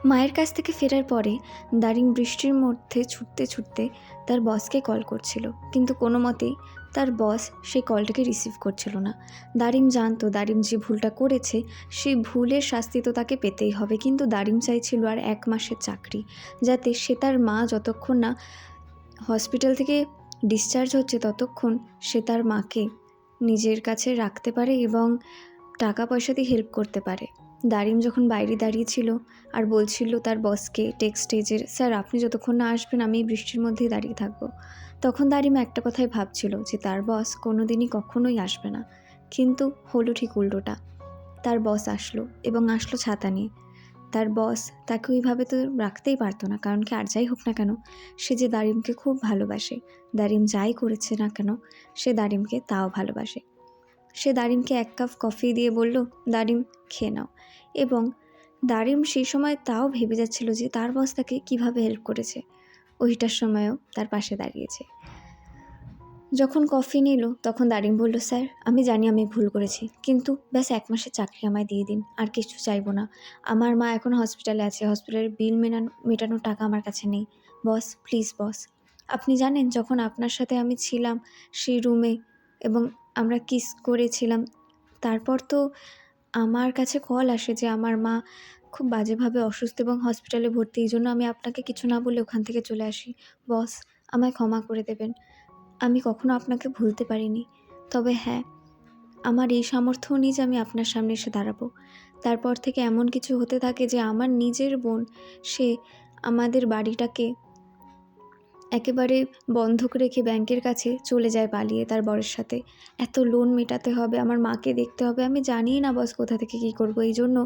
মায়ের কাছ থেকে ফেরার পরে দারিম বৃষ্টির মধ্যে ছুটতে ছুটতে তার বসকে কল করছিল, কিন্তু কোনো মতেই তার বস সেই কলটাকে রিসিভ করছিল না। দারিম জানতো দারিম যে ভুলটা করেছে সেই ভুলের শাস্তি তো তাকে পেতেই হবে, কিন্তু দারিম চাইছিল আর 1 মাসের চাকরি, যাতে সে তার মা যতক্ষণ না হসপিটাল থেকে ডিসচার্জ হচ্ছে ততক্ষণ সে তার মাকে নিজের কাছে রাখতে পারে এবং টাকা পয়সা দিয়ে হেল্প করতে পারে। দারিম যখন বাইরে দাঁড়িয়েছিল আর বলছিল তার বসকে টেক্সটে যে স্যার আপনি যতক্ষণ না আসবেন আমি বৃষ্টির মধ্যেই দাঁড়িয়ে থাকবো, তখন দারিম একটা কথাই ভাবছিল যে তার বস কোনো দিনই কখনোই আসবে না। কিন্তু হলো ঠিক উল্টোটা। তার বস আসলো এবং আসলো ছাতা নিয়ে। তার বস তাকে ওইভাবে তো রাখতেই পারতো না, কারণ কি আর যাই হোক না কেন সে যে দারিমকে খুব ভালোবাসে। দারিম যাই করেছে না কেন সে দারিমকে তাও ভালোবাসে। সে দারিমকে 1 কাপ কফি দিয়ে বলল, দারিম খেয়ে নাও। এবং দারিম সেই সময় তাও ভেবে যাচ্ছিল যে তার বস তাকে কীভাবে হেল্প করেছে, ওইটার সময়ও তার পাশে দাঁড়িয়েছে। যখন কফি নিল তখন দারিম বলল, স্যার আমি জানি আমি ভুল করেছি, কিন্তু ব্যাস 1 মাসের চাকরি আমায় দিয়ে দিন, আর কিছু চাইবো না। আমার মা এখন হসপিটালে আছে, হসপিটালের বিল মেটানোর টাকা আমার কাছে নেই। বস প্লিজ বস, আপনি জানেন যখন আপনার সাথে আমি ছিলাম সেই রুমে এবং আমরা কিস করেছিলাম, তারপর তো আমার কাছে কল আসে যে আমার মা খুব বাজেভাবে অসুস্থ এবং হসপিটালে ভর্তি, এই জন্য আমি আপনাকে কিছু না বলে ওখান থেকে চলে আসি। বস আমায় ক্ষমা করে দেবেন, আমি কখনো আপনাকে ভুলতে পারিনি। তবে হ্যাঁ, আমার এই সামর্থ্যও নেই যে আমি আপনার সামনে এসে দাঁড়াবো। তারপর থেকে এমন কিছু হতে থাকে যে আমার নিজের বোন সে আমাদের বাড়িটাকে একেবারে বন্ধক রেখে ব্যাংকের কাছে চলে যায় পালিয়ে তার বরের সাথে। এত লোন মেটাতে হবে, আমার মাকে দেখতে হবে, আমি জানিই না বস কোথা থেকে কী করবো। এই জন্য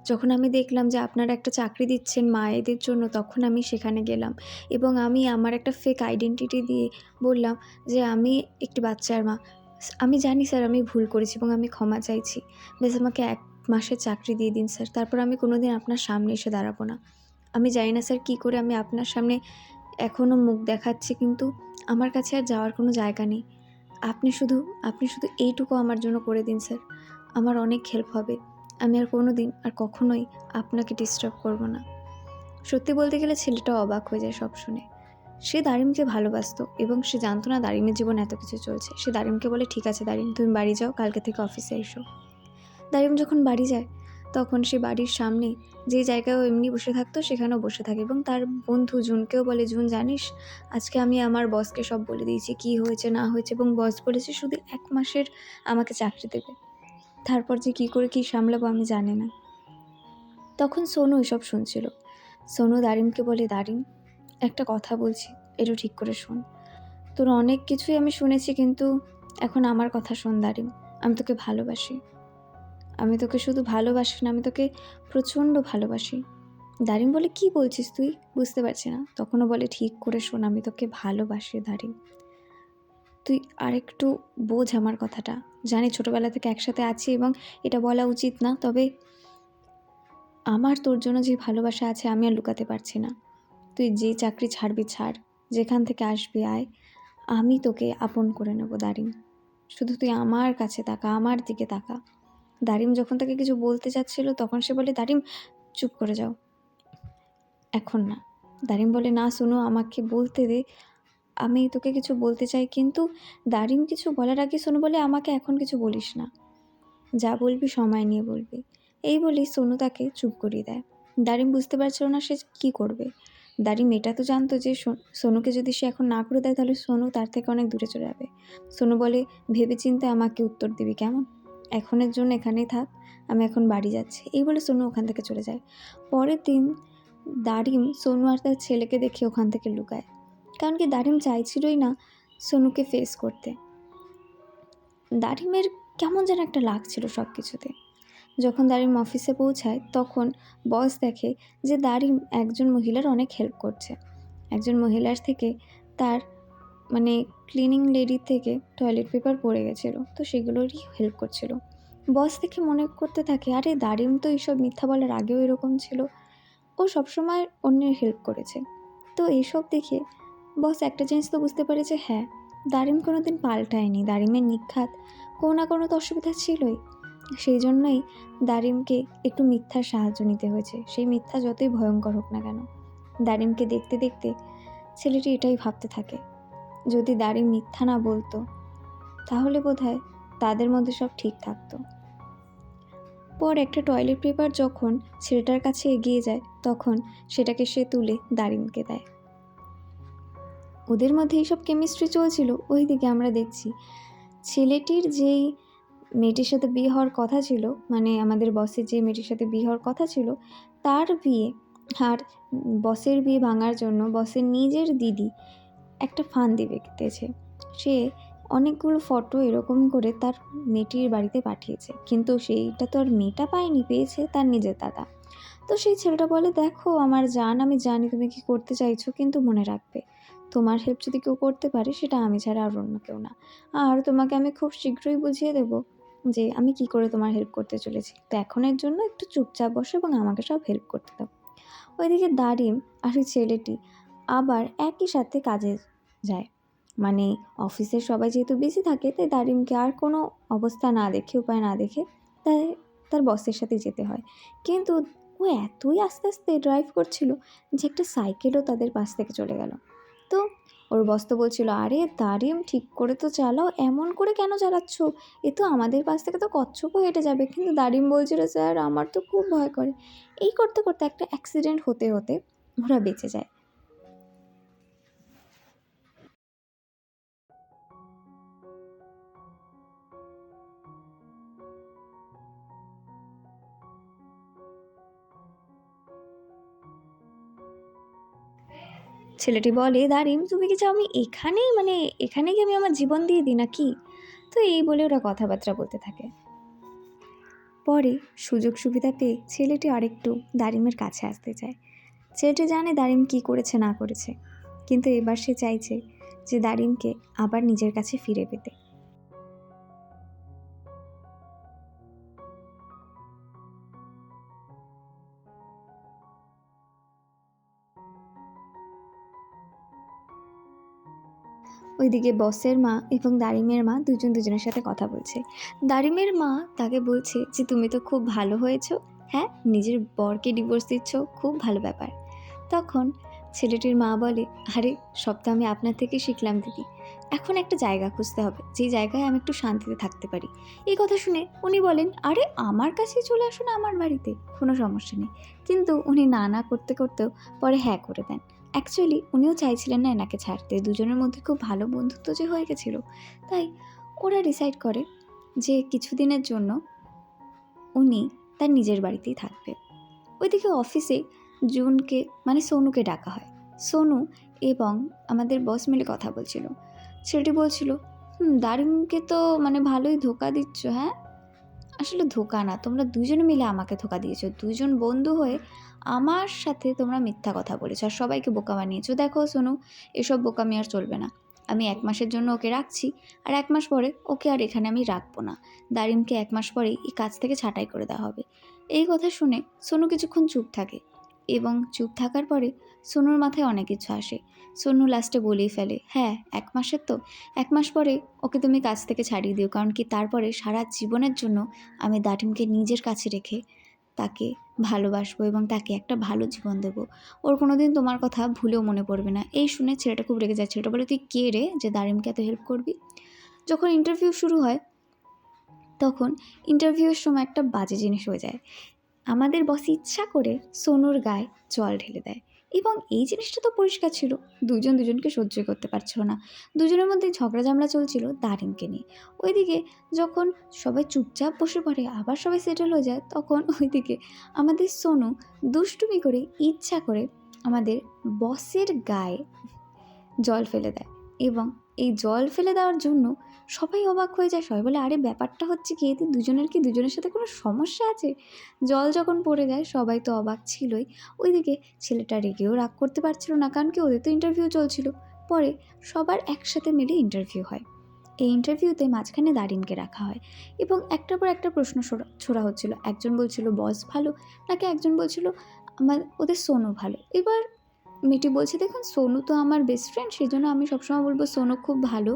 যখন আমি দেখলাম যে আপনারা একটা চাকরি দিচ্ছেন মায়েদের জন্য, তখন আমি সেখানে গেলাম এবং আমি আমার একটা ফেক আইডেন্টিটি দিয়ে বললাম যে আমি একটি বাচ্চার মা। আমি জানি স্যার আমি ভুল করেছি এবং আমি ক্ষমা চাইছি। ব্যাস আমাকে 1 মাসের চাকরি দিয়ে দিন স্যার, তারপর আমি কোনোদিন আপনার সামনে এসে দাঁড়াবো না। আমি জানি না স্যার কী করে আমি আপনার সামনে এখনও মুখ দেখাচ্ছি, কিন্তু আমার কাছে আর যাওয়ার কোনো জায়গা নেই। আপনি শুধু এইটুকু আমার জন্য করে দিন স্যার, আমার অনেক হেল্প হবে। আমি আর কোনোদিন আর কখনোই আপনাকে ডিস্টার্ব করব না। সত্যি বলতে গেলে ছেলেটাও অবাক হয়ে যায় সব শুনে। সে দারিমকে ভালোবাসতো এবং সে জানতো না দারিমের জীবনে এত কিছু চলছে। সে দারিমকে বলে, ঠিক আছে দারিম তুমি বাড়ি যাও, কালকে থেকে অফিসে এসো। দারিম যখন বাড়ি যায় তখন সে বাড়ির সামনে যে জায়গায় ও এমনি বসে থাকতো সেখানেও বসে থাকে এবং তার বন্ধু জুনকেও বলে, জুন জানিস আজকে আমি আমার বসকে সব বলে দিয়েছি কী হয়েছে না হয়েছে, এবং বস বলেছে শুধু 1 মাসের আমাকে চাকরি দেবে, তারপর যে কী করে কী সামলাবো আমি জানি না। তখন সোনু এসব শুনছিল। সোনু দারিমকে বলে, দারিম একটা কথা বলছি, একটু ঠিক করে শোন। তোর অনেক কিছুই আমি শুনেছি, কিন্তু এখন আমার কথা শোন দারিম। আমি তোকে ভালোবাসি। আমি তোকে শুধু ভালোবাসি না, আমি তোকে প্রচণ্ড ভালোবাসি। দারিম বলে, কী বলছিস তুই? বুঝতে পারছি না। তখনও বলে, ঠিক করে শোন, আমি তোকে ভালোবাসি দারিম। তুই আরেকটু বোঝ আমার কথাটা। জানি ছোটোবেলা থেকে একসাথে আছি এবং এটা বলা উচিত না, তবে আমার তোর জন্য যে ভালোবাসা আছে আমি আর লুকাতে পারছি না। তুই যে চাকরি ছাড়বি ছাড়, যেখান থেকে আসবি আয়, আমি তোকে আপন করে নেব দারিম। শুধু তুই আমার কাছে তাকা, আমার দিকে তাকা। দারিম যখন তাকে কিছু বলতে যাচ্ছিল তখন সে বলে, দারিম চুপ করে যাও, এখন না। দারিম বলে, না শোনো আমাকে বলতে দে, আমি তোকে কিছু বলতে চাই। কিন্তু দারিম কিছু বলার আগে সোনু বলে, আমাকে এখন কিছু বলিস না, যা বলবি সময় নিয়ে বলবি। এই বলেই সোনু তাকে চুপ করিয়ে দেয়। দারিম বুঝতে পারছিল না সে কী করবে। দারিম এটা তো জানতো যে সোনুকে যদি সে এখন না করে দেয় তাহলে সোনু তার থেকে অনেক দূরে চলে যাবে। সোনু বলে, ভেবেচিন্তে আমাকে উত্তর দিবি কেমন, এখনের জন্য এখানেই থাক, আমি এখন বাড়ি যাচ্ছি। এই বলে সোনু ওখান থেকে চলে যায়। পরের দিন দারিম সোনু আর তার ছেলেকে দেখে ওখান থেকে লুকায়, কারণ কি দারিম চাইছিলই না সোনুকে ফেস করতে। দারিমের কেমন যেন একটা লাগছিল সব কিছুতে। যখন দারিম অফিসে পৌঁছায় তখন বস দেখে যে দারিম একজন মহিলার অনেক হেল্প করছে। একজন মহিলার থেকে তার ক্লিনিং লেডির থেকে টয়লেট পেপার পড়ে গেছিলো, তো সেগুলোরই হেল্প করছিল। বস দেখে মনে করতে থাকে, আরে দারিম তো এইসব মিথ্যা বলার আগেও এরকম ছিল, ও সবসময় অন্যের হেল্প করেছে। তো এইসব দেখে বস একটা জিনিস তো বুঝতে পারে যে হ্যাঁ, দারিম কোনো দিন পাল্টায়নি, দারিমের নিখাত কোনো না কোনো তো অসুবিধা ছিলই। সেই জন্যই দারিমকে একটু মিথ্যার সাহায্য নিতে হয়েছে। সেই মিথ্যা যতই ভয়ঙ্কর হোক না কেন। দারিমকে দেখতে দেখতে ছেলেটি এটাই ভাবতে থাকে, যদি দারিম মিথ্যা না বলতো তাহলে বোধহয় তাদের মধ্যে সব ঠিক থাকতো। পর একটা টয়লেট পেপার যখন ছেলেটার কাছে এগিয়ে যায়, তখন সেটাকে সে তুলে দারিমকে দেয়। ওদের মধ্যে এইসব কেমিস্ট্রি চলছিল, ওইদিকে আমরা দেখছি ছেলেটির যেই মেয়েটির সাথে বিয়ে হওয়ার কথা ছিল, মানে আমাদের বসের যে মেয়েটির সাথে বিয়ে হওয়ার কথা ছিল, তার বিয়ে আর বসের বিয়ে ভাঙার জন্য বসের নিজের দিদি একটা ফান্দি পেতেছে। সে অনেকগুলো ফটো এরকম করে তার মেয়েটির বাড়িতে পাঠিয়েছে, কিন্তু সেইটা তো আর মেয়েটা পায়নি, পেয়েছে তার নিজের দাদা। তো সেই ছেলেটা বলে, দেখো আমার জান, আমি জানি তুমি কি করতে চাইছো, কিন্তু মনে রাখবে তোমার হেল্প যদি কেউ করতে পারে সেটা আমি ছাড়া আর অন্য কেউ না। আর তোমাকে আমি খুব শীঘ্রই বুঝিয়ে দেবো যে আমি কি করে তোমার হেল্প করতে চলেছি। তো এখনের জন্য একটু চুপচাপ বসো এবং আমাকে সব হেল্প করতে দাও। ওইদিকে দারিম আর ওই ছেলেটি আবার একই সাথে কাজে যায়। মানে অফিসের সবাই যেহেতু বিজি থাকে, তাই দারিমকে আর কোনো অবস্থা না দেখে, উপায় না দেখে তাই তার বসের সাথে যেতে হয়। কিন্তু ও এতই আস্তে আস্তে ড্রাইভ করছিল যে একটা সাইকেলও তাদের পাশ থেকে চলে গেল। তো ওর বস তো বলছিল, আরে দারিম ঠিক করে তো চালাও, এমন করে কেন চালাচ্ছ, এ তো আমাদের পাশ থেকে তো কচ্ছপও হেঁটে যাবে। কিন্তু দারিম বলছিল, স্যার আমার তো খুব ভয় করে। এই করতে করতে একটা অ্যাক্সিডেন্ট হতে হতে ওরা বেঁচে যায়। ছেলেটি বলে, দারিম তুমি কি চাও আমি এখানেই, মানে এখানে কি আমি আমার জীবন দিয়ে দিই নাকি? তো এই বলে ওরা কথাবার্তা বলতে থাকে। পরে সুযোগ সুবিধা পেয়ে ছেলেটি আরেকটু দারিমের কাছে আসতে চায়। ছেলেটি জানে দারিম কি করেছে না করেছে, কিন্তু এবার সে চাইছে যে দারিমকে আবার নিজের কাছে ফিরে পেতে। ওইদিকে বসের মা এবং দারিমের মা দুজন দুজনের সাথে কথা বলছে। দারিমের মা তাকে বলছে যে তুমি তো খুব ভালো হয়েছো, হ্যাঁ নিজের বরকে ডিভোর্স দিচ্ছ, খুব ভালো ব্যাপার। তখন ছেলেটির মা বলে, আরে সব তো আমি আপনার থেকে শিখলাম দিদি, এখন একটা জায়গা খুঁজতে হবে যেই জায়গায় আমি একটু শান্তিতে থাকতে পারি। এই কথা শুনে উনি বলেন, আরে আমার কাছে চলে আসুন, আমার বাড়িতে কোনো সমস্যা নেই। কিন্তু উনি না না করতে করতেও পরে হ্যাঁ করে দেন। অ্যাকচুয়ালি উনিও চাইছিলেন না এনাকে ছাড়তে, দুজনের মধ্যে খুব ভালো বন্ধুত্ব যে হয়ে গেছিলো, তাই ওরা ডিসাইড করে যে কিছুদিনের জন্য উনি তার নিজের বাড়িতেই থাকবে। ওইদিকে অফিসে জুনকে, মানে সোনুকে ডাকা হয়। সোনু এবং আমাদের বস মিলে কথা বলছিল। ছেলেটি বলছিল, দারিমকে তো মানে ভালোই ধোকা দিচ্ছ, হ্যাঁ? আসলে ধোকা না, তোমরা দুজনে মিলে আমাকে ধোকা দিয়েছো, দুজন বন্ধু হয়ে আমার সাথে তোমরা মিথ্যা কথা বলেছো আর সবাইকে বোকা বানিয়েছো। দেখো সোনু, এসব বোকামি আর চলবে না। আমি 1 মাসের জন্য ওকে রাখছি, আর 1 মাস পরে ওকে আর এখানে আমি রাখবো না। দারিমকে 1 মাস পরেই এই কাজ থেকে ছাঁটাই করে দেওয়া হবে। এই কথা শুনে সোনু কিছুক্ষণ চুপ থাকে, এবং চুপ থাকার পরে সোনুর মাথায় অনেক কিছু আসে। সোনু লাস্টে বলেই ফেলে, হ্যাঁ 1 মাসের তো, 1 মাস পরে ওকে তুমি কাজ থেকে ছাড়িয়ে দিও, কারণ কি তারপরে সারা জীবনের জন্য আমি দারিমকে নিজের কাছে রেখে তাকে ভালোবাসবো এবং তাকে একটা ভালো জীবন দেবো। ওর কোনো দিন তোমার কথা ভুলেও মনে পড়বে না। এই শুনে ছেলেটা খুব রেগে যায়। ছেলেটা বলে, তুই কে রে যে দারিমকে এত হেল্প করবি? যখন ইন্টারভিউ শুরু হয়, তখন ইন্টারভিউয়ের সময় একটা বাজে জিনিস হয়ে যায়। আমাদের বস ইচ্ছা করে সোনুর গায়ে জল ঢেলে দেয়, এবং এই জিনিসটা তো পরিষ্কার ছিল দুজন দুজনকে সহ্য করতে পারছিল না। দুজনের মধ্যে ঝগড়া ঝামেলা চলছিল দারিমকে নিয়ে। ওইদিকে যখন সবাই চুপচাপ বসে পড়ে, আবার সবাই সেটেল হয়ে যায়, তখন ওইদিকে আমাদের সোনু দুষ্টুমি করে ইচ্ছা করে আমাদের বসের গায়ে জল ফেলে দেয়। এবং এই জল ফেলে দেওয়ার জন্য সবাই অবাক হয়ে যায়। সবাই বলে, আরে ব্যাপারটা হচ্ছে কি, এতে দুজনের কি দুজনের সাথে কোনো সমস্যা আছে? জল যখন পড়ে যায় সবাই তো অবাক ছিলই। ওইদিকে ছেলেটা রেগেও রাগ করতে পারছিল না, কারণ কি ওদের তো ইন্টারভিউ চলছিল। পরে সবার একসাথে মিলে ইন্টারভিউ হয়। এই ইন্টারভিউতে মাঝখানে দারিমকে রাখা হয়, এবং একটার পর একটা প্রশ্ন ছোড়া হচ্ছিল। একজন বলছিল বস ভালো, নাকি একজন বলছিল ওদের সোনু ভালো। এবার মেয়েটি বলছে, দেখুন সোনু তো আমার বেস্ট ফ্রেন্ড, সেই জন্য আমি সবসময় বলবো সোনু খুব ভালো।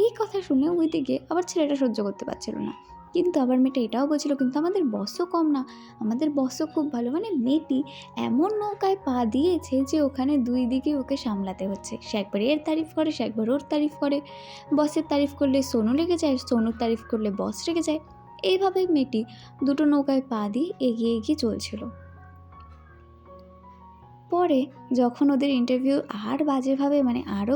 এই কথা শুনে ওইদিকে আবার ছেলেটা সহ্য করতে পারছিল না। কিন্তু আবার মেয়েটা এটাও বলছিল কিন্তু আমাদের বসও কম না, আমাদের বসও খুব ভালো। মানে মেয়েটি এমন নৌকায় পা দিয়েছে যে ওখানে দুই দিকে ওকে সামলাতে হচ্ছে। সে একবার এর তারিফ করে, সে একবার ওর তারিফ করে। বসের তারিফ করলে সোনু রেগে যায়, সোনুর তারিফ করলে বস রেগে যায়। এইভাবে মেয়েটি দুটো নৌকায় পা দিয়ে এগিয়ে এগিয়ে চলছিল। পরে যখন ওদের ইন্টারভিউ আরও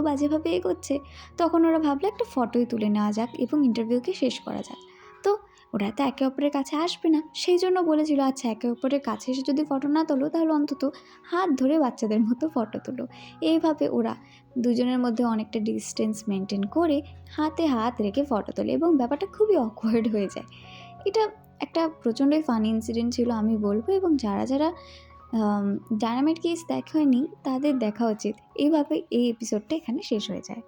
বাজেভাবে এগোচ্ছে, তখন ওরা ভাবলো একটা ফটোই তুলে নেওয়া যাক এবং ইন্টারভিউকে শেষ করা যাক। তো ওরা তো একে অপরের কাছে আসবে না, সেই জন্য বলেছিল আচ্ছা একে অপরের কাছে এসে যদি ফটো না তোলো তাহলে অন্তত হাত ধরে বাচ্চাদের মতো ফটো তোলো। এইভাবে ওরা দুজনের মধ্যে অনেকটা ডিস্টেন্স মেনটেন করে হাতে হাত রেখে ফটো তোলে এবং ব্যাপারটা খুবই অকওয়ার্ড হয়ে যায়। এটা একটা প্রচণ্ডই ফানি ইনসিডেন্ট ছিল আমি বলবো, এবং যারা যারা ডায়নামাইট কেস দেখেনি তাদের দেখা উচিত। এইভাবে এই এপিসোডটা এখানে শেষ হয়ে যায়।